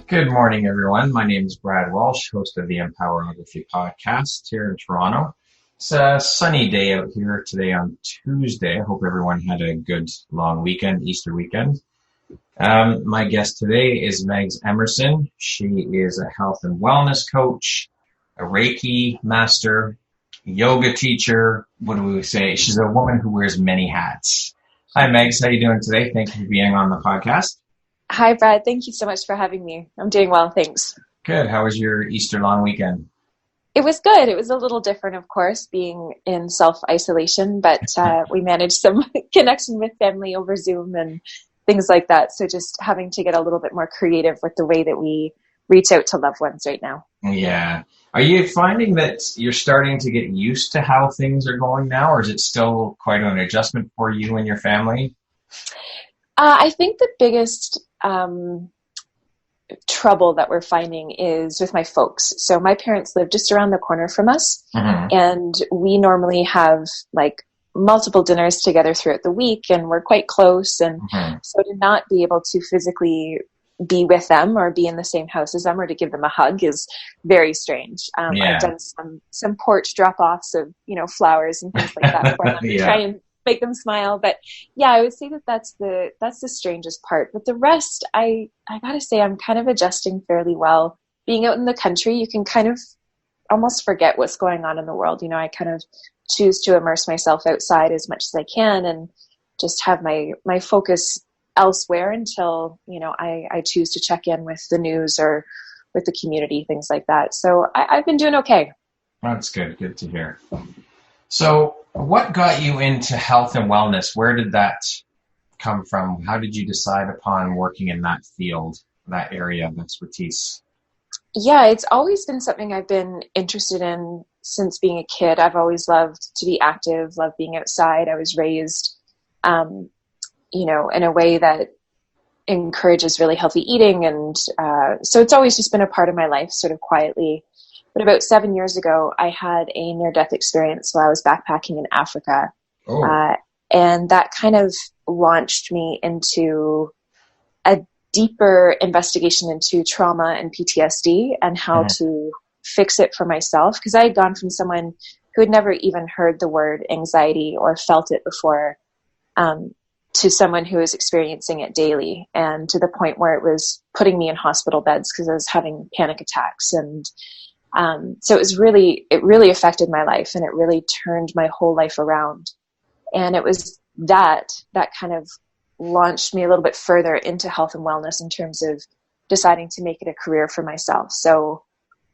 Good morning, everyone. My name is Brad Walsh, host of the Empowerography Podcast here in Toronto. It's a sunny day out here today on Tuesday. I hope everyone had a good long weekend, Easter weekend. My guest today is Megs Emerson. She is a health and wellness coach, a Reiki master, yoga teacher. What do we say? She's a woman who wears many hats. Hi, Megs. How are you doing today? Thank you for being on the podcast. Hi, Brad. Thank you so much for having me. I'm doing well, thanks. Good. How was your Easter long weekend? It was good. It was a little different, of course, being in self-isolation, but we managed some connection with family over Zoom and things like that. So just having to get a little bit more creative with the way that we reach out to loved ones right now. Yeah. Are you finding that you're starting to get used to how things are going now, or is it still quite an adjustment for you and your family? I think the biggest trouble that we're finding is with my folks. So my parents live just around the corner from us, and we normally have like multiple dinners together throughout the week, and we're quite close. And so to not be able to physically be with them or be in the same house as them or to give them a hug is very strange. I've done some porch drop-offs of, flowers and things like that for them to try and make them smile. But yeah, I would say that that's the strangest part. But the rest, I gotta say, I'm kind of adjusting fairly well. Being out in the country, you can kind of almost forget what's going on in the world. I kind of choose to immerse myself outside as much as I can and just have my focus elsewhere until, I choose to check in with the news or with the community, things like that. So I've been doing okay. That's good. Good to hear. So what got you into health and wellness? Where did that come from? How did you decide upon working in that field, that area of expertise? Yeah, it's always been something I've been interested in since being a kid. I've always loved to be active, loved being outside. I was raised, in a way that encourages really healthy eating. And so it's always just been a part of my life, sort of quietly. But about 7 years ago, I had a near-death experience while I was backpacking in Africa. And that kind of launched me into a deeper investigation into trauma and PTSD and how to fix it for myself. Because I had gone from someone who had never even heard the word anxiety or felt it before to someone who was experiencing it daily, and to the point where it was putting me in hospital beds because I was having panic attacks. And so it really affected my life, and it really turned my whole life around. And it was that kind of launched me a little bit further into health and wellness in terms of deciding to make it a career for myself. So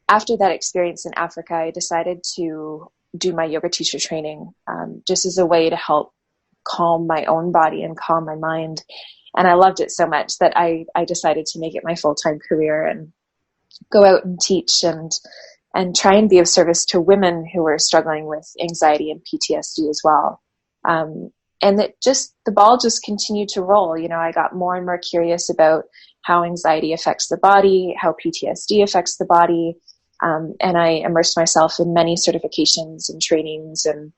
after that experience in Africa, I decided to do my yoga teacher training, just as a way to help calm my own body and calm my mind. And I loved it so much that I decided to make it my full-time career and go out and teach and try and be of service to women who are struggling with anxiety and PTSD as well. And the ball just continued to roll. I got more and more curious about how anxiety affects the body, how PTSD affects the body. And I immersed myself in many certifications and trainings and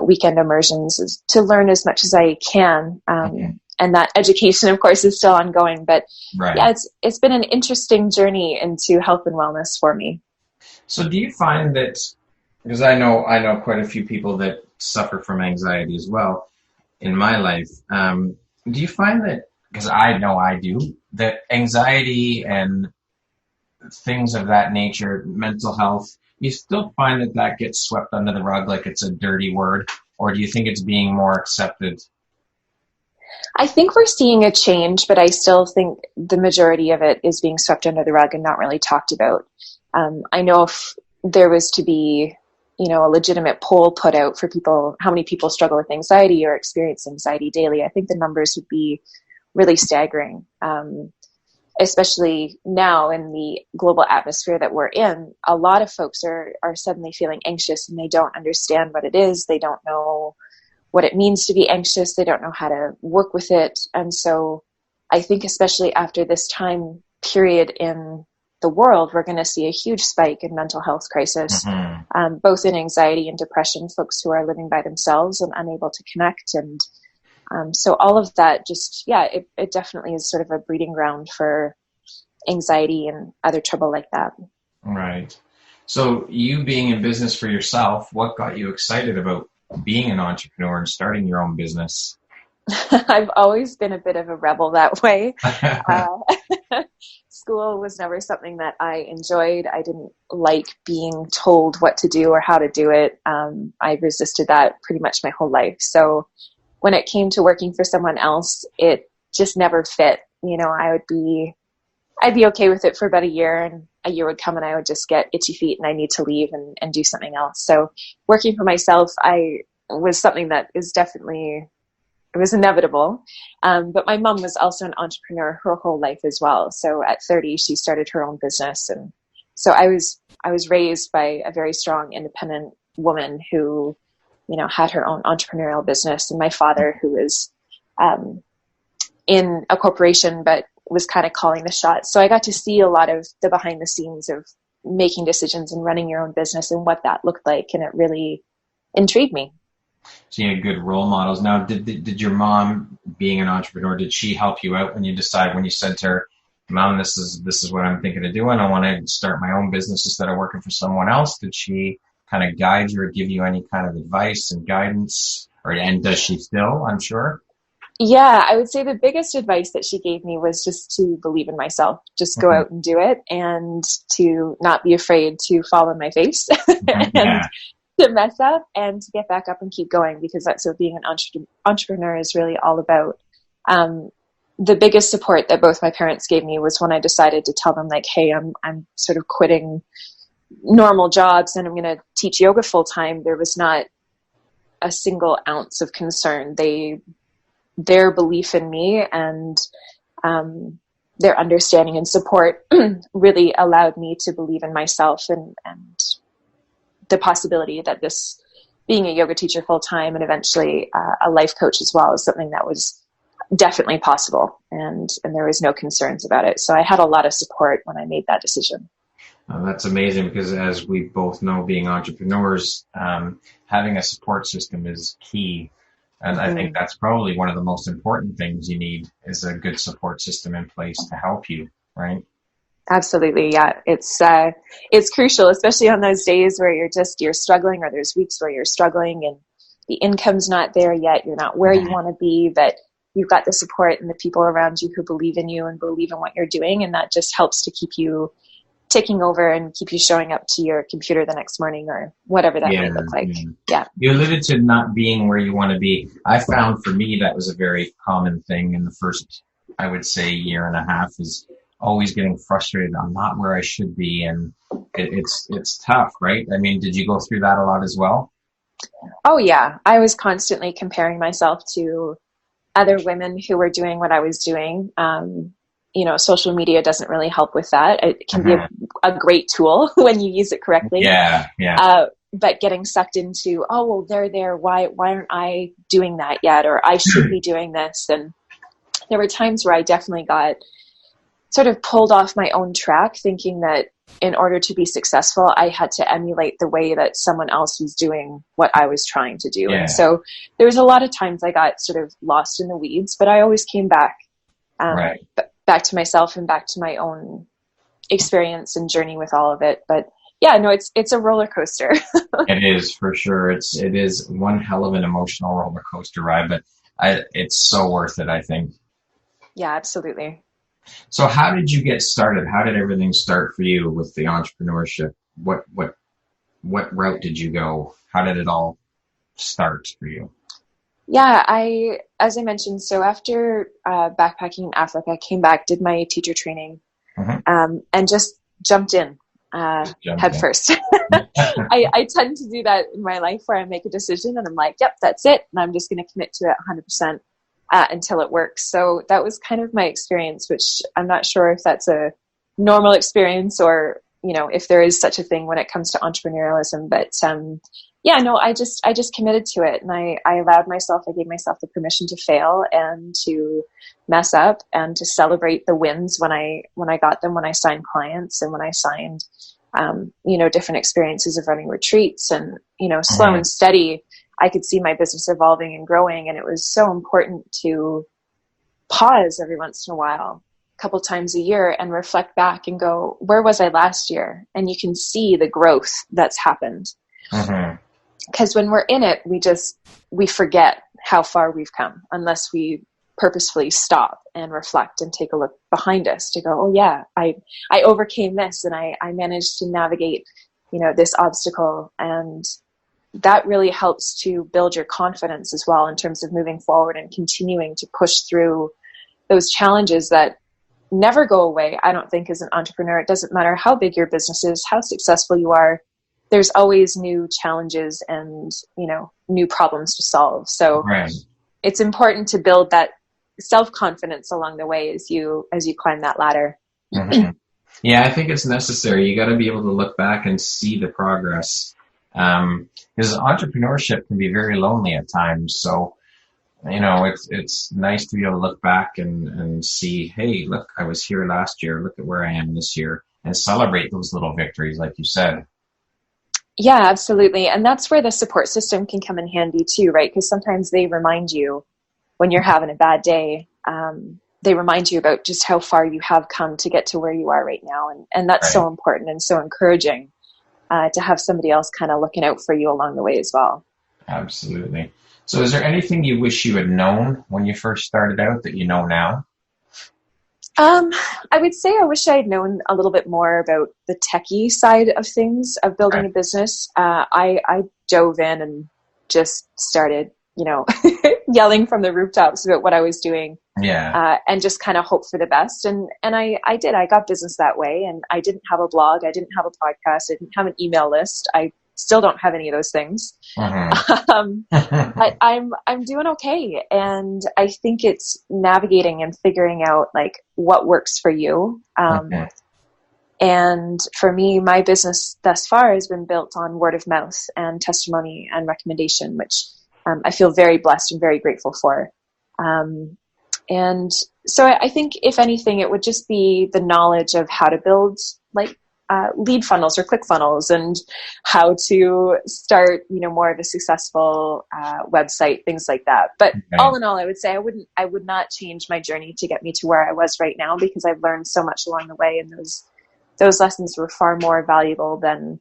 weekend immersions to learn as much as I can. And that education, of course, is still ongoing. But yeah, it's been an interesting journey into health and wellness for me. So do you find that, because I know quite a few people that suffer from anxiety as well in my life, do you find that, because I know I do, that anxiety and things of that nature, mental health, you still find that gets swept under the rug like it's a dirty word, or do you think it's being more accepted? I think we're seeing a change, but I still think the majority of it is being swept under the rug and not really talked about. I know if there was to be, a legitimate poll put out for people, how many people struggle with anxiety or experience anxiety daily, I think the numbers would be really staggering. Especially now in the global atmosphere that we're in, a lot of folks are suddenly feeling anxious and they don't understand what it is. They don't know what it means to be anxious. They don't know how to work with it. And so I think especially after this time period in the world, we're going to see a huge spike in mental health crisis, both in anxiety and depression, folks who are living by themselves and unable to connect. And so all of that just, it definitely is sort of a breeding ground for anxiety and other trouble like that. Right. So you being in business for yourself, what got you excited about being an entrepreneur and starting your own business? I've always been a bit of a rebel that way. School was never something that I enjoyed. I didn't like being told what to do or how to do it. I resisted that pretty much my whole life. So when it came to working for someone else, it just never fit. You know, I'd be okay with it for about a year, and a year would come and I would just get itchy feet and I need to leave and do something else. So working for myself, was something that is definitely, it was inevitable. But my mom was also an entrepreneur her whole life as well. So at 30, she started her own business. And so I was raised by a very strong, independent woman who, you know, had her own entrepreneurial business. And my father, who was in a corporation, but was kind of calling the shots. So I got to see a lot of the behind the scenes of making decisions and running your own business and what that looked like. And it really intrigued me. So you had good role models. Now, did your mom, being an entrepreneur, did she help you out when you said to her, Mom, this is what I'm thinking of doing. I want to start my own business instead of working for someone else. Did she kind of guide you or give you any kind of advice and guidance? And does she still, I'm sure? Yeah, I would say the biggest advice that she gave me was just to believe in myself, just go out and do it, and to not be afraid to fall on my face and to mess up and to get back up and keep going, because that's what being an entrepreneur is really all about. The biggest support that both my parents gave me was when I decided to tell them, like, hey, I'm sort of quitting normal jobs and I'm going to teach yoga full time. There was not a single ounce of concern. Their belief in me and their understanding and support really allowed me to believe in myself and the possibility that this being a yoga teacher full time and eventually a life coach as well is something that was definitely possible, and there was no concerns about it. So I had a lot of support when I made that decision. That's amazing, because as we both know, being entrepreneurs, having a support system is key. And I think that's probably one of the most important things you need, is a good support system in place to help you, right? Absolutely. Yeah. It's crucial, especially on those days where you're struggling, or there's weeks where you're struggling and the income's not there yet. You're not where you want to be, but you've got the support and the people around you who believe in you and believe in what you're doing. And that just helps to keep you ticking over and keep you showing up to your computer the next morning, or whatever that might look like. Yeah. You alluded to not being where you want to be. I found for me that was a very common thing in the first, I would say, year and a half, is always getting frustrated. I'm not where I should be. And it's tough, right? I mean, did you go through that a lot as well? Oh yeah. I was constantly comparing myself to other women who were doing what I was doing. You know, social media doesn't really help with that. It can be a great tool when you use it correctly. Yeah. But getting sucked into, oh, well, they're there. Why aren't I doing that yet? Or I should be doing this. And there were times where I definitely got sort of pulled off my own track, thinking that in order to be successful, I had to emulate the way that someone else was doing what I was trying to do. Yeah. And so there was a lot of times I got sort of lost in the weeds, but I always came back. Back to myself and back to my own experience and journey with all of it. But yeah, no, it's a roller coaster. It is, for sure. It is one hell of an emotional roller coaster ride, but it's so worth it, I think. Yeah, absolutely. So how did you get started? How did everything start for you with the entrepreneurship? What route did you go? How did it all start for you? Yeah, as I mentioned, so after backpacking in Africa, I came back, did my teacher training, and just jumped in head first. I tend to do that in my life, where I make a decision and I'm like, yep, that's it. And I'm just going to commit to it 100% until it works. So that was kind of my experience, which I'm not sure if that's a normal experience or, you know, if there is such a thing when it comes to entrepreneurialism. But yeah, no, I just committed to it, and I gave myself the permission to fail and to mess up and to celebrate the wins when I got them, when I signed clients and when I signed, you know, different experiences of running retreats, and, you know, slow and steady, I could see my business evolving and growing. And it was so important to pause every once in a while, couple times a year and reflect back and go, where was I last year? And you can see the growth that's happened. Because when we're in it, we forget how far we've come unless we purposefully stop and reflect and take a look behind us to go, oh yeah, I overcame this and I managed to navigate, this obstacle. And that really helps to build your confidence as well in terms of moving forward and continuing to push through those challenges that never go away. I don't think as an entrepreneur, it doesn't matter how big your business is, how successful you are, there's always new challenges and, new problems to solve. So it's important to build that self-confidence along the way as you climb that ladder. Yeah, I think it's necessary. You got to be able to look back and see the progress. Because entrepreneurship can be very lonely at times. So, it's nice to be able to look back and see, hey, look, I was here last year. Look at where I am this year, and celebrate those little victories, like you said. Yeah, absolutely. And that's where the support system can come in handy too, right? Because sometimes they remind you when you're having a bad day, they remind you about just how far you have come to get to where you are right now. And that's so important and so encouraging to have somebody else kind of looking out for you along the way as well. Absolutely. So is there anything you wish you had known when you first started out that you know now? I would say I wish I had known a little bit more about the techie side of things, of building a business. I dove in and just started, yelling from the rooftops about what I was doing. And just kind of hope for the best. And I did. I got business that way. And I didn't have a blog. I didn't have a podcast. I didn't have an email list. I still don't have any of those things. But I'm doing okay. And I think it's navigating and figuring out like what works for you. And for me, my business thus far has been built on word of mouth and testimony and recommendation, which I feel very blessed and very grateful for. And so I think if anything, it would just be the knowledge of how to build like lead funnels or click funnels and how to start, more of a successful website, things like that. But all in all, I would say I would not change my journey to get me to where I was right now, because I've learned so much along the way, and those lessons were far more valuable than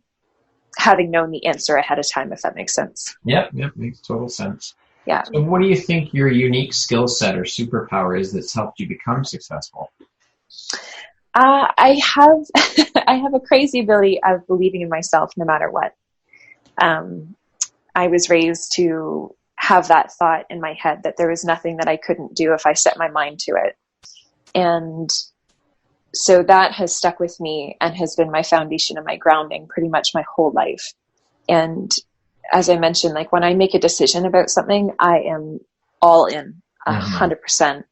having known the answer ahead of time, if that makes sense. Yep, makes total sense. Yeah. So what do you think your unique skill set or superpower is that's helped you become successful? I have I have a crazy ability of believing in myself no matter what. I was raised to have that thought in my head that there was nothing that I couldn't do if I set my mind to it. And so that has stuck with me and has been my foundation and my grounding pretty much my whole life. And as I mentioned, like when I make a decision about something, I am all in 100%.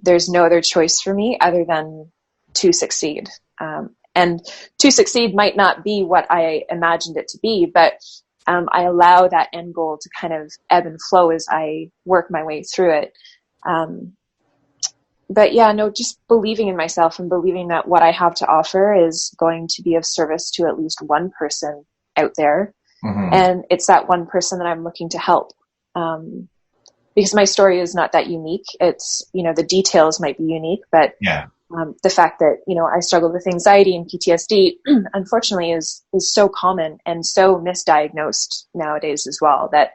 There's no other choice for me other than to succeed. And to succeed might not be what I imagined it to be, but I allow that end goal to kind of ebb and flow as I work my way through it. But yeah, no, just believing in myself and believing that what I have to offer is going to be of service to at least one person out there. And it's that one person that I'm looking to help. Because my story is not that unique. It's, the details might be unique, but the fact that, I struggle with anxiety and PTSD, unfortunately, is so common and so misdiagnosed nowadays as well, that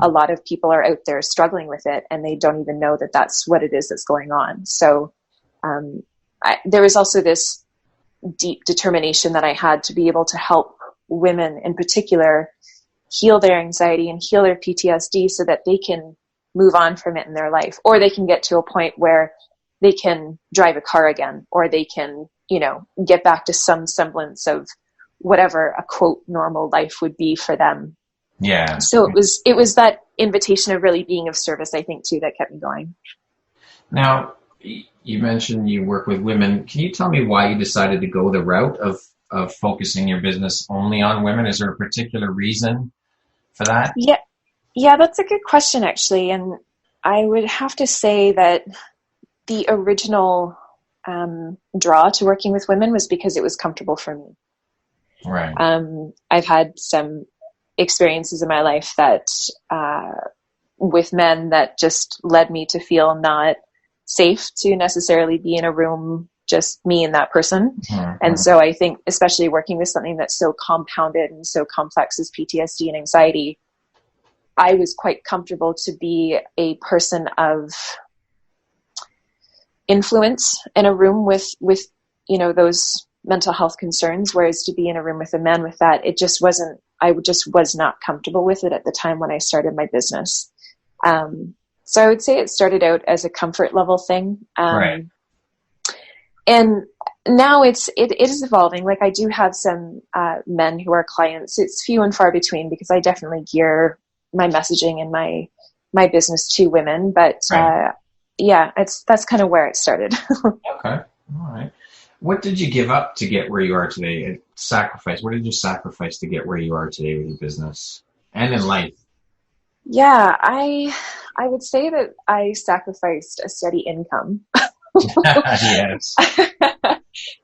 a lot of people are out there struggling with it and they don't even know that that's what it is that's going on. So there was also this deep determination that I had to be able to help women in particular heal their anxiety and heal their PTSD so that they can move on from it in their life, or they can get to a point where they can drive a car again, or they can, get back to some semblance of whatever a quote normal life would be for them. Yeah. So it was that invitation of really being of service, I think, too, that kept me going. Now, you mentioned you work with women. Can you tell me why you decided to go the route of focusing your business only on women? Is there a particular reason for that? Yeah, that's a good question, actually. And I would have to say that the original draw to working with women was because it was comfortable for me. Right. I've had some experiences in my life that with men that just led me to feel not safe to necessarily be in a room, just me and that person. Mm-hmm. And so I think, especially working with something that's so compounded and so complex as PTSD and anxiety, I was quite comfortable to be a person of influence in a room with, those mental health concerns, whereas to be in a room with a man with that, I just was not comfortable with it at the time when I started my business. So I would say it started out as a comfort level thing. Right. And now it is evolving. Like, I do have some men who are clients. It's few and far between, because I definitely gear my messaging and my business to women, but right. That's kind of where it started. Okay. All right. What did you give up to get where you are today? What did you sacrifice to get where you are today with your business and in life? Yeah, I would say that I sacrificed a steady income. Yes.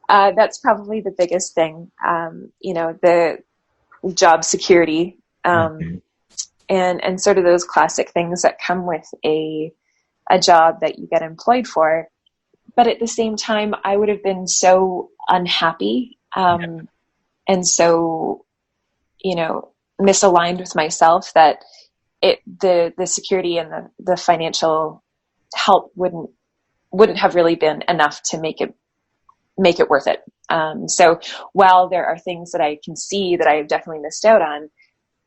That's probably the biggest thing. The job security, and sort of those classic things that come with a job that you get employed for. But at the same time, I would have been so unhappy, and so, misaligned with myself that the security and the financial help wouldn't have really been enough to make it worth it. So while there are things that I can see that I have definitely missed out on,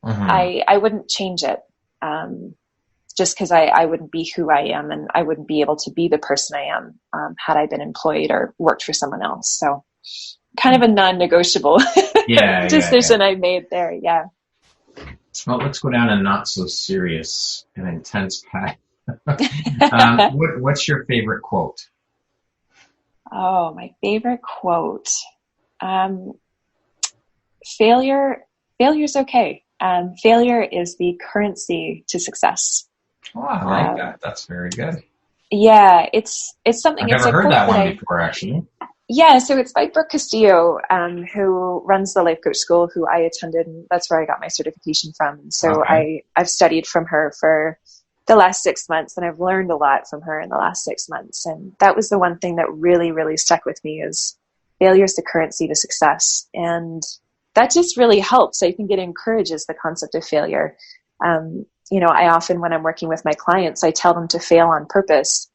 I wouldn't change it. Just because I wouldn't be who I am, and I wouldn't be able to be the person I am had I been employed or worked for someone else. So kind of a non-negotiable decision I made there. Yeah. Well, let's go down a not so serious and intense path. What's your favorite quote? Oh, my favorite quote. Failure's okay. Failure is the currency to success. Oh, I like that. That's very good. Yeah, it's something. I've never heard that one before, actually. Yeah, so it's by Brooke Castillo, who runs the Life Coach School, who I attended, and that's where I got my certification from. And so I've studied from her for the last 6 months, and I've learned a lot from her in the last 6 months. And that was the one thing that really, really stuck with me, is failure is the currency to success. And that just really helps. I think it encourages the concept of failure. I often, when I'm working with my clients, I tell them to fail on purpose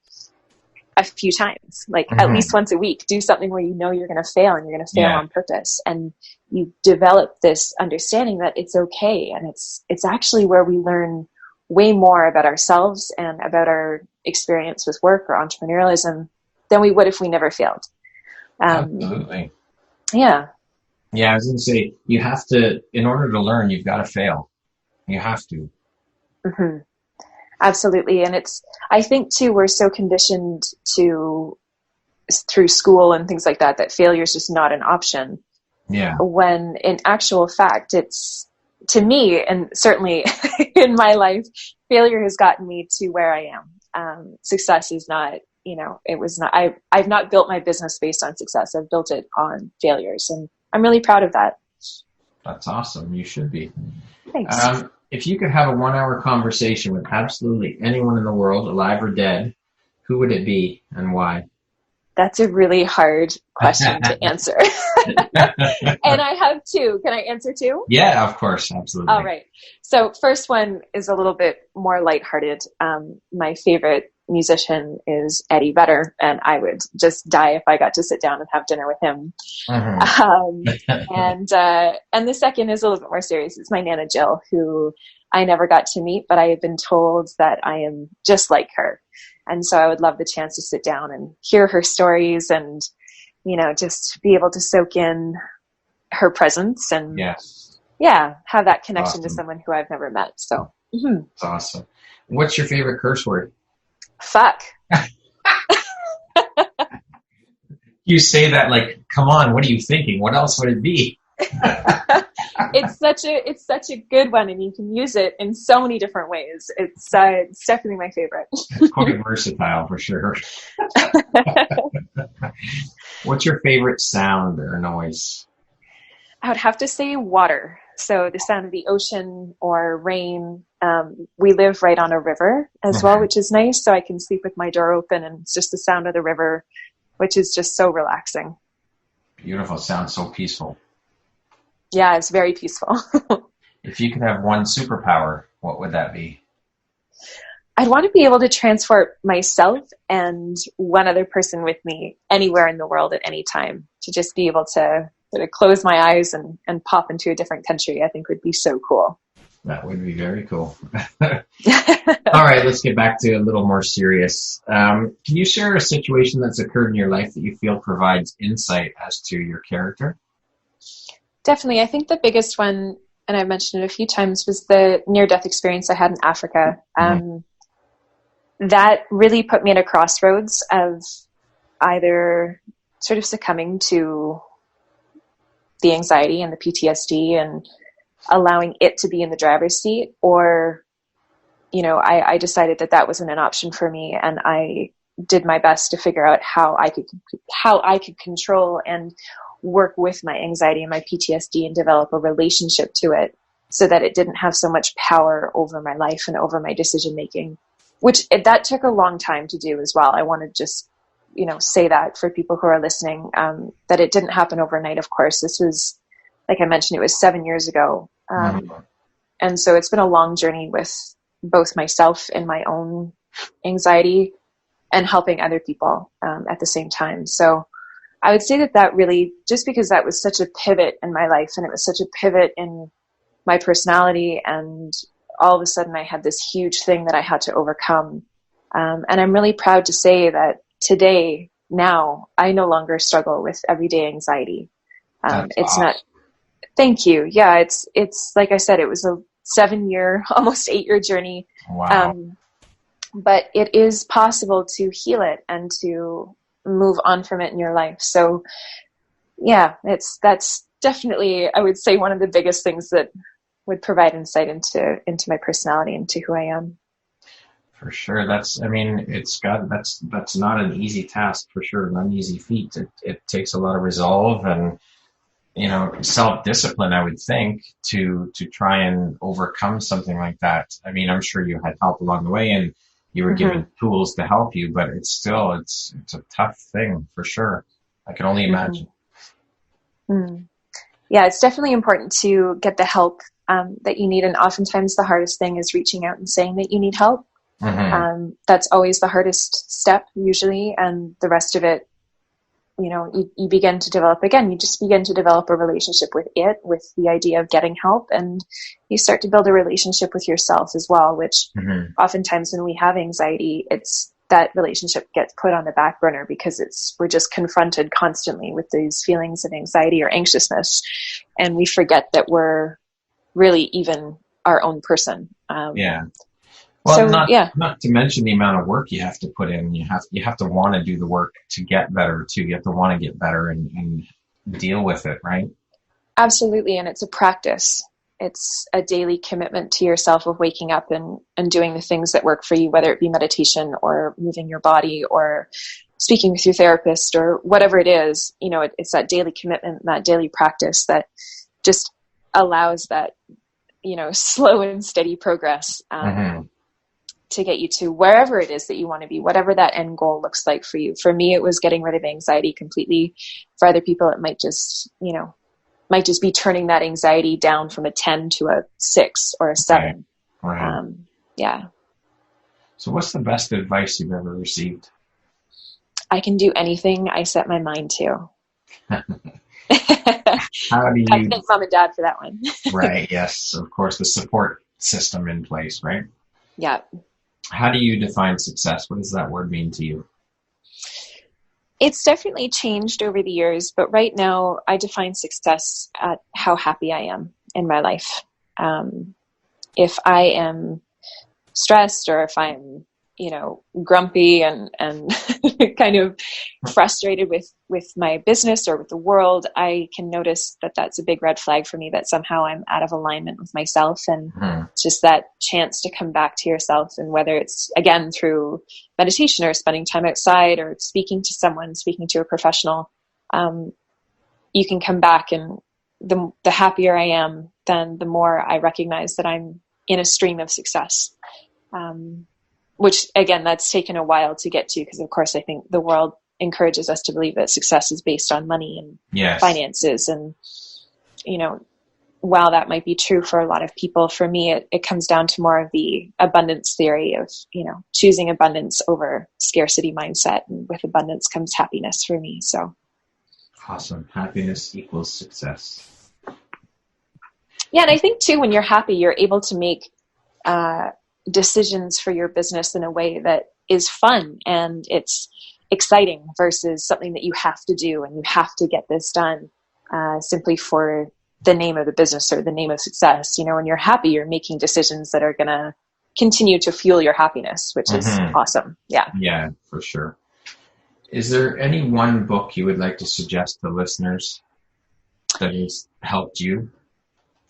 a few times, like at least once a week. Do something where you're going to fail, and you're going to fail on purpose. And you develop this understanding that it's okay. And it's actually where we learn way more about ourselves and about our experience with work or entrepreneurialism than we would if we never failed. Absolutely. Yeah. Yeah, I was going to say, you have to, in order to learn, you've got to fail. You have to. Mm-hmm. Absolutely. And I think too, we're so conditioned through school and things like that failure is just not an option. Yeah. When in actual fact, it's, to me, and certainly in my life, failure has gotten me to where I am. Success is not, I've not built my business based on success. I've built it on failures, and I'm really proud of that. That's awesome. You should be. Thanks. If you could have a 1-hour conversation with absolutely anyone in the world, alive or dead, who would it be and why? That's a really hard question to answer. And I have two. Can I answer two? Yeah, of course. Absolutely. All right. So first one is a little bit more lighthearted. My favorite musician is Eddie Vedder, and I would just die if I got to sit down and have dinner with him. And the second is a little bit more serious. It's my Nana Jill, who I never got to meet, but I have been told that I am just like her. And so I would love the chance to sit down and hear her stories and, just be able to soak in her presence and have that connection to someone who I've never met. So That's awesome. What's your favorite curse word? Fuck. You say that like, come on, what are you thinking? What else would it be? It's such a good one, and you can use it in so many different ways. It's definitely my favorite. It's quite versatile for sure. What's your favorite sound or noise? I would have to say water. So the sound of the ocean or rain, We live right on a river as well, which is nice. So I can sleep with my door open and it's just the sound of the river, which is just so relaxing. Beautiful. Sounds so peaceful. Yeah, it's very peaceful. If you could have one superpower, what would that be? I'd want to be able to transport myself and one other person with me anywhere in the world at any time. To just be able to sort of close my eyes and pop into a different country, I think would be so cool. That would be very cool. All right, let's get back to a little more serious. Can you share a situation that's occurred in your life that you feel provides insight as to your character? Definitely. I think the biggest one, and I've mentioned it a few times, was the near-death experience I had in Africa. That really put me at a crossroads of either sort of succumbing to the anxiety and the PTSD and allowing it to be in the driver's seat, or, I decided that wasn't an option for me, and I did my best to figure out how I could control and work with my anxiety and my PTSD and develop a relationship to it so that it didn't have so much power over my life and over my decision making, that took a long time to do as well. I want to just, say that for people who are listening, that it didn't happen overnight. Of course, this was, like I mentioned, it was 7 years ago. And so it's been a long journey with both myself and my own anxiety and helping other people at the same time. So I would say that really, just because that was such a pivot in my life and it was such a pivot in my personality, and all of a sudden I had this huge thing that I had to overcome. And I'm really proud to say that today, now, I no longer struggle with everyday anxiety. It's awesome. Thank you. Yeah, it's like I said, it was a 7-year, almost 8-year journey. Wow. But it is possible to heal it and to move on from it in your life. So yeah, that's definitely, I would say, one of the biggest things that would provide insight into my personality and to who I am. For sure. That's not an easy task, for sure. Not an easy feat. It takes a lot of resolve and, self-discipline, I would think, to try and overcome something like that. I mean, I'm sure you had help along the way and you were given tools to help you, but it's a tough thing, for sure. I can only imagine. Yeah, it's definitely important to get the help that you need. And oftentimes the hardest thing is reaching out and saying that you need help. That's always the hardest step usually. And the rest of it, you begin to develop, again, you just begin to develop a relationship with the idea of getting help. And you start to build a relationship with yourself as well, which oftentimes when we have anxiety, it's that relationship gets put on the back burner because we're just confronted constantly with these feelings of anxiety or anxiousness. And we forget that we're really even our own person. Well, not to mention the amount of work you have to put in. You have to want to do the work to get better too. You have to want to get better and deal with it, right? Absolutely. And it's a practice. It's a daily commitment to yourself of waking up and doing the things that work for you, whether it be meditation or moving your body or speaking with your therapist or whatever it is. It's that daily commitment, that daily practice that just allows that, slow and steady progress to get you to wherever it is that you want to be, whatever that end goal looks like for you. For me, it was getting rid of anxiety completely. For other people, it might just, be turning that anxiety down from a 10 to a 6 or a 7. Right. Yeah. So what's the best advice you've ever received? I can do anything I set my mind to. How do you... I thank mom and dad for that one. Right. Yes. Of course, the support system in place, right? Yeah. How do you define success? What does that word mean to you? It's definitely changed over the years, but right now I define success at how happy I am in my life. If I am stressed or if I'm, grumpy and kind of frustrated with my business or with the world, I can notice that that's a big red flag for me, that somehow I'm out of alignment with myself. And just that chance to come back to yourself, and whether it's again through meditation or spending time outside or speaking to someone, speaking to a professional, you can come back, and the happier I am, then the more I recognize that I'm in a stream of success. Which again, that's taken a while to get to, because of course I think the world encourages us to believe that success is based on money and finances. And, while that might be true for a lot of people, for me, it comes down to more of the abundance theory of, choosing abundance over scarcity mindset. And with abundance comes happiness for me. So. Awesome. Happiness equals success. Yeah. And I think too, when you're happy, you're able to make, decisions for your business in a way that is fun and it's exciting versus something that you have to do and you have to get this done, simply for the name of the business or the name of success. When you're happy, you're making decisions that are going to continue to fuel your happiness, which is awesome. Yeah. Yeah, for sure. Is there any one book you would like to suggest to listeners that has helped you?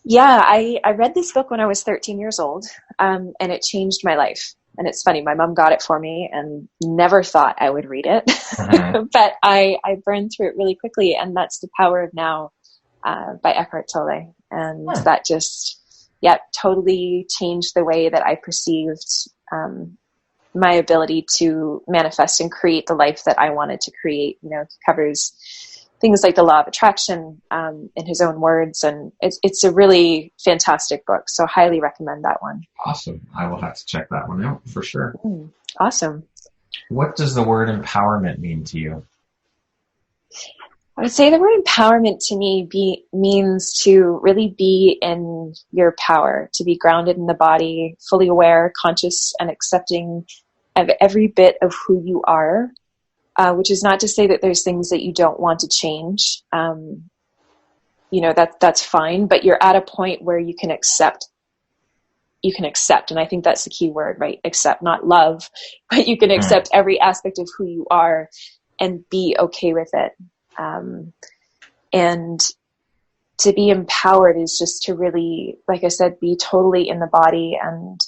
Yeah, I read this book when I was 13 years old, and it changed my life. And it's funny, my mom got it for me and never thought I would read it, but I burned through it really quickly. And that's The Power of Now by Eckhart Tolle. And that just, totally changed the way that I perceived my ability to manifest and create the life that I wanted to create. He covers things like the law of attraction in his own words. And it's a really fantastic book. So highly recommend that one. Awesome. I will have to check that one out for sure. Awesome. What does the word empowerment mean to you? I would say the word empowerment to me means to really be in your power, to be grounded in the body, fully aware, conscious, and accepting of every bit of who you are, which is not to say that there's things that you don't want to change. That's fine, but you're at a point where you can accept. And I think that's the key word, right? Accept, not love, but you can accept every aspect of who you are and be okay with it. And to be empowered is just to really, like I said, be totally in the body and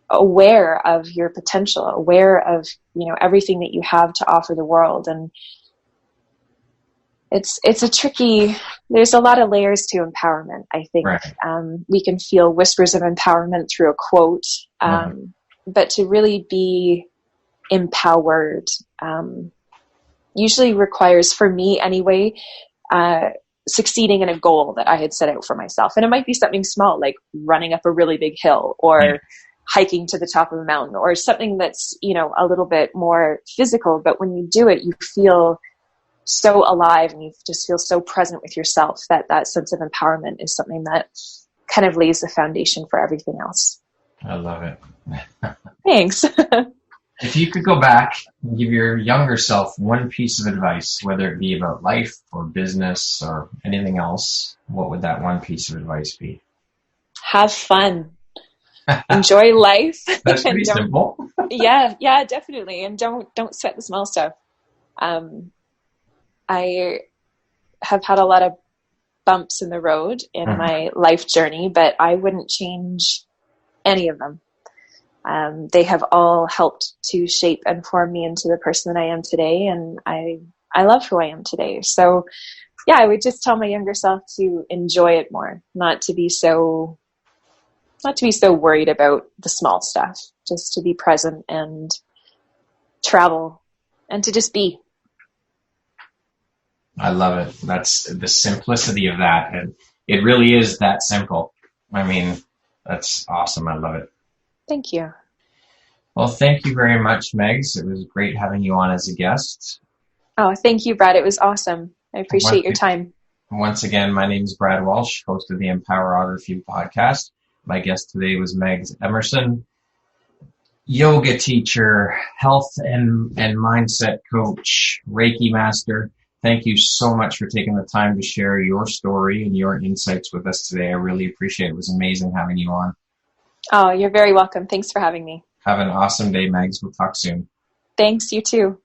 aware of your potential, aware of, everything that you have to offer the world. And it's there's a lot of layers to empowerment. I think, we can feel whispers of empowerment through a quote, but to really be empowered, usually requires, for me anyway, succeeding in a goal that I had set out for myself. And it might be something small, like running up a really big hill or hiking to the top of a mountain, or something that's, a little bit more physical. But when you do it, you feel so alive and you just feel so present with yourself that sense of empowerment is something that kind of lays the foundation for everything else. I love it. Thanks. If you could go back and give your younger self one piece of advice, whether it be about life or business or anything else, what would that one piece of advice be? Have fun. Enjoy life. That's pretty simple. Yeah, definitely. And don't sweat the small stuff. I have had a lot of bumps in the road in my life journey, but I wouldn't change any of them. They have all helped to shape and form me into the person that I am today. And I love who I am today. So yeah, I would just tell my younger self to enjoy it more, not to be so worried about the small stuff, just to be present and travel and to just be. I love it. That's the simplicity of that. And it really is that simple. I mean, that's awesome. I love it. Thank you. Well, thank you very much, Megs. It was great having you on as a guest. Oh, thank you, Brad. It was awesome. I appreciate your time. Once again, my name is Brad Walsh, host of the Empowerography Podcast. My guest today was Megs Emerson, yoga teacher, health and mindset coach, Reiki master. Thank you so much for taking the time to share your story and your insights with us today. I really appreciate it. It was amazing having you on. Oh, you're very welcome. Thanks for having me. Have an awesome day, Megs. We'll talk soon. Thanks. You too.